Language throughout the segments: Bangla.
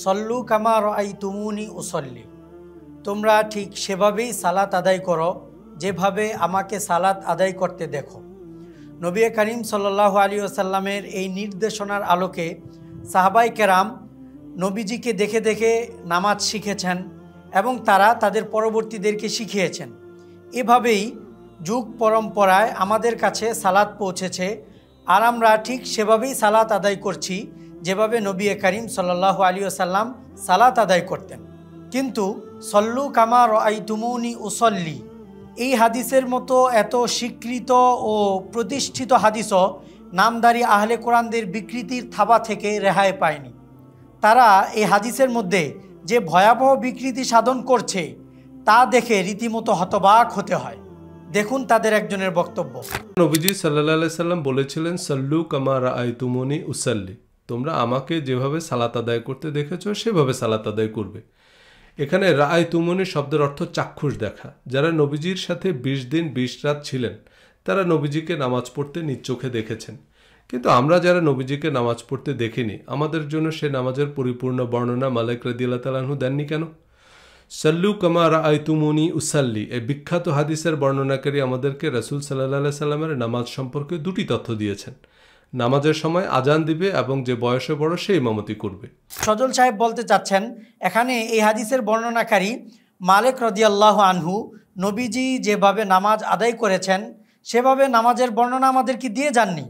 সল্লু কামা রাআইতুমুনি উসল্লি, তোমরা ঠিক সেভাবেই সালাত আদায় করো যেভাবে আমাকে সালাত আদায় করতে দেখো। নবী করিম সাল্লাল্লাহু আলাইহি ওয়াসাল্লামের এই নির্দেশনার আলোকে সাহাবায়ে কেরাম নবীজিকে দেখে দেখে নামাজ শিখেছেন এবং তারা তাদের পরবর্তীদেরকে শিখিয়েছেন। এভাবেই যুগ পরম্পরায় আমাদের কাছে সালাত পৌঁছেছে, আর আমরা ঠিক সেভাবেই সালাত আদায় করছি যেভাবে নবী করিম সাল্লাল্লাহু আলাইহি ওয়াসাল্লাম সালাত আদায় করতেন। কিন্তু সল্লু কামা রাআইতুমুনি উসল্লি এই হাদিসের মতো এত স্বীকৃত ও প্রতিষ্ঠিত হাদিসও নামদারি আহলে কোরআনদের বিকৃতির থাবা থেকে রেহাই পায়নি। তারা এই হাদিসের মধ্যে যে ভয়াবহ বিকৃতি সাধন করছে তা দেখে রীতিমতো হতবাক হতে হয়। দেখুন তাদের একজনের বক্তব্য। নবীজি সাল্লাল্লাহু আলাইহি সাল্লাম বলেছিলেন, সল্লু কামা রাআইতুমুনি উসাল্লি, তোমরা আমাকে যেভাবে সালাত আদায় করতে দেখেছো সেভাবে সালাত আদায় করবে। এখানে রাআইতুমুনি শব্দের অর্থ চাক্ষুষ দেখা। যারা নবীজির সাথে 20 দিন 20 রাত ছিলেন তারা নবীজিকে নামাজ পড়তে নিজ চোখে দেখেছেন। কিন্তু আমরা যারা নবীজিকে নামাজ পড়তে দেখিনি, আমাদের জন্য সে নামাজের পরিপূর্ণ বর্ণনা মালিক রাদিয়াল্লাহু তাআলা আনহু দেননি কেন? সল্লু কামা রাআইতুমুনি উসাল্লি এই বিখ্যাত হাদিসের বর্ণনাকারী আমাদেরকে রাসূল সাল্লাল্লাহু আলাইহি সাল্লামের নামাজ সম্পর্কে দুটি তথ্য দিয়েছেন। নামাজের সময় আজান দিবে এবং যে বয়সে বড় সে ইমামতি করবে। সজল সাহেব বলতে চাচ্ছেন, এখানে এই হাদিসের বর্ণনাকারী মালিক রাদিয়াল্লাহু আনহু নবীজি যেভাবে নামাজ আদায় করেছেন সেভাবে নামাজের বর্ণনা আমাদেরকে দিয়ে যাননি,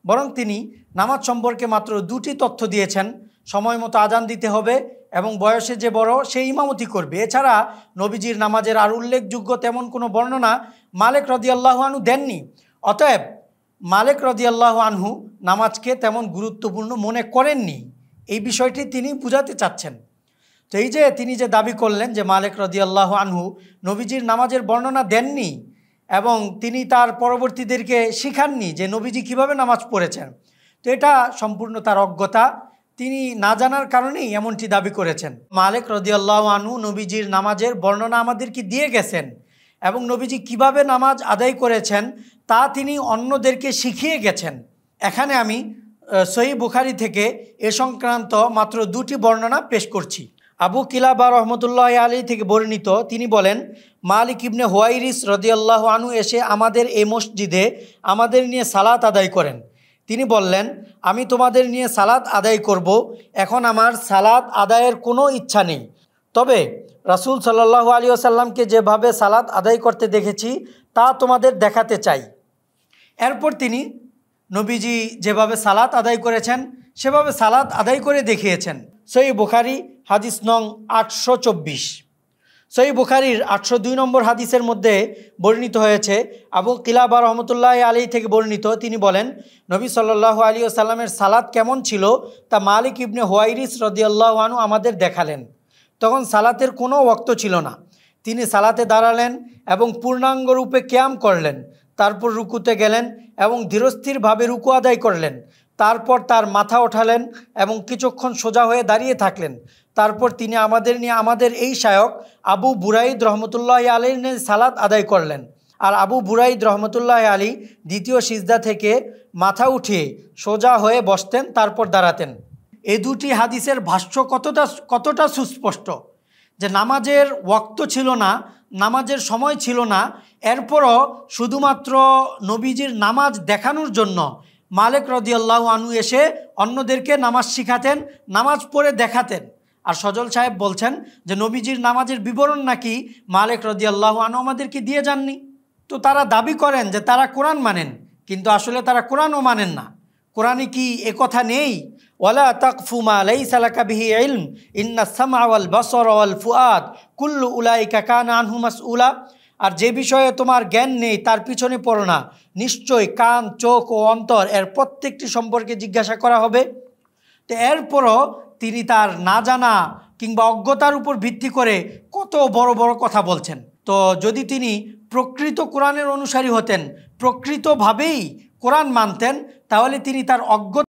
বরং তিনি নামাজ সম্পর্কে মাত্র দুটি তথ্য দিয়েছেন। সময় মতো আজান দিতে হবে এবং বয়সে যে বড় সে ইমামতি করবে। এছাড়া নবীজির নামাজের আর উল্লেখযোগ্য তেমন কোনো বর্ণনা মালিক রাদিয়াল্লাহু আনহু দেননি। অতএব মালিক রাদিয়াল্লাহু আনহু নামাজকে তেমন গুরুত্বপূর্ণ মনে করেননি, এই বিষয়টি তিনি বুঝাতে চাচ্ছেন। তো এই যে তিনি যে দাবি করলেন যে মালিক রাদিয়াল্লাহু আনহু নবীজির নামাজের বর্ণনা দেননি এবং তিনি তার পরবর্তীদেরকে শিখাননি যে নবীজি কিভাবে নামাজ পড়েছেন, তো এটা সম্পূর্ণ তার অজ্ঞতা। তিনি না জানার কারণেই এমনটি দাবি করেছেন। মালিক রাদিয়াল্লাহু আনহু নবীজির নামাজের বর্ণনা আমাদেরকে দিয়ে গেছেন এবং নবীজি কিভাবে নামাজ আদায় করেছেন তা তিনি অন্যদেরকে শিখিয়ে গেছেন। এখানে আমি সহিহ বুখারী থেকে এ সংক্রান্ত মাত্র দুটি বর্ণনা পেশ করছি। আবু কিলাবা রহমতুল্লাহ আলাইহি থেকে বর্ণিত, তিনি বলেন, মালিক ইবনে হুয়াইরিস রাদিয়াল্লাহু আনহু এসে আমাদের এই মসজিদে আমাদের নিয়ে সালাত আদায় করেন। তিনি বললেন, আমি তোমাদের নিয়ে সালাত আদায় করব। এখন আমার সালাত আদায়ের কোনো ইচ্ছা নেই, তবে রাসূল সাল্লাল্লাহু আলাইহি ওয়াসাল্লামকে যেভাবে সালাত আদায় করতে দেখেছি তা তোমাদের দেখাতে চাই। এরপর তিনি নবীজি যেভাবে সালাত আদায় করেছেন সেভাবে সালাত আদায় করে দেখিয়েছেন। সহিহ বুখারী হাদিস নং 824। সহিহ বুখারীর 802 নম্বর হাদিসের মধ্যে বর্ণিত হয়েছে, আবু কিলাবা রহমতুল্লাহ আলাইহি থেকে বর্ণিত, তিনি বলেন, নবী সাল্লাল্লাহু আলাইহি ওয়াসাল্লামের সালাত কেমন ছিল তা মালিক ইবনে হুয়াইরিস রাদিয়াল্লাহু আনহু আমাদের দেখালেন। তখন সালাতের কোনো ওয়াক্ত ছিল না। তিনি সালাতে দাঁড়ালেন এবং পূর্ণাঙ্গ রূপে কিয়াম করলেন, তারপর রুকুতে গেলেন এবং ধীরস্থিরভাবে রুকু আদায় করলেন। তারপর তার মাথা ওঠালেন এবং কিছুক্ষণ সোজা হয়ে দাঁড়িয়ে থাকলেন। তারপর তিনি আমাদের নিয়ে আমাদের এই শায়ক আবু বুরাইদ রহমতুল্লাহ আলাইহির সালাত আদায় করলেন। আর আবু বুরাইদ রহমতুল্লাহ আলী দ্বিতীয় সিজদা থেকে মাথা উঠিয়ে সোজা হয়ে বসতেন, তারপর দাঁড়াতেন। এই দুটি হাদিসের ভাষ্য কতটা সুস্পষ্ট যে নামাজের ওয়াক্ত ছিল না, নামাজের সময় ছিল না, এরপরও শুধুমাত্র নবীজির নামাজ দেখানোর জন্য মালিক রাদিয়াল্লাহু আনহু এসে অন্যদেরকে নামাজ শিখাতেন, নামাজ পড়ে দেখাতেন। আর সজল সাহেব বলছেন যে নবীজির নামাজের বিবরণ নাকি মালিক রাদিয়াল্লাহু আনহু আমাদেরকে দিয়ে যাননি। তো তারা দাবি করেন যে তারা কোরআন মানেন, কিন্তু আসলে তারা কোরআনও মানেন না। কোরআনে কি একথা নেই? ওয়ালা তাকফু মা লাইসা লাকা বিহি ইলম ইন্নাস সামআ ওয়াল বাসারা ওয়াল ফুআদ কুল্লু উলাইকা কানা আনহু মাসউলা। আর যে বিষয়ে তোমার জ্ঞান নেই তার পিছনে পড়ো না, নিশ্চয় কান, চোখ ও অন্তর এর প্রত্যেকটি সম্পর্কে জিজ্ঞাসা করা হবে। তো এরপরও তিনি তার না জানা কিংবা অজ্ঞতার উপর ভিত্তি করে কত বড় বড় কথা বলছেন। তো যদি তিনি প্রকৃত কোরআনের অনুসারী হতেন, প্রকৃতভাবেই কোরআন মানতেন, তাহলে তিনি তার অজ্ঞতা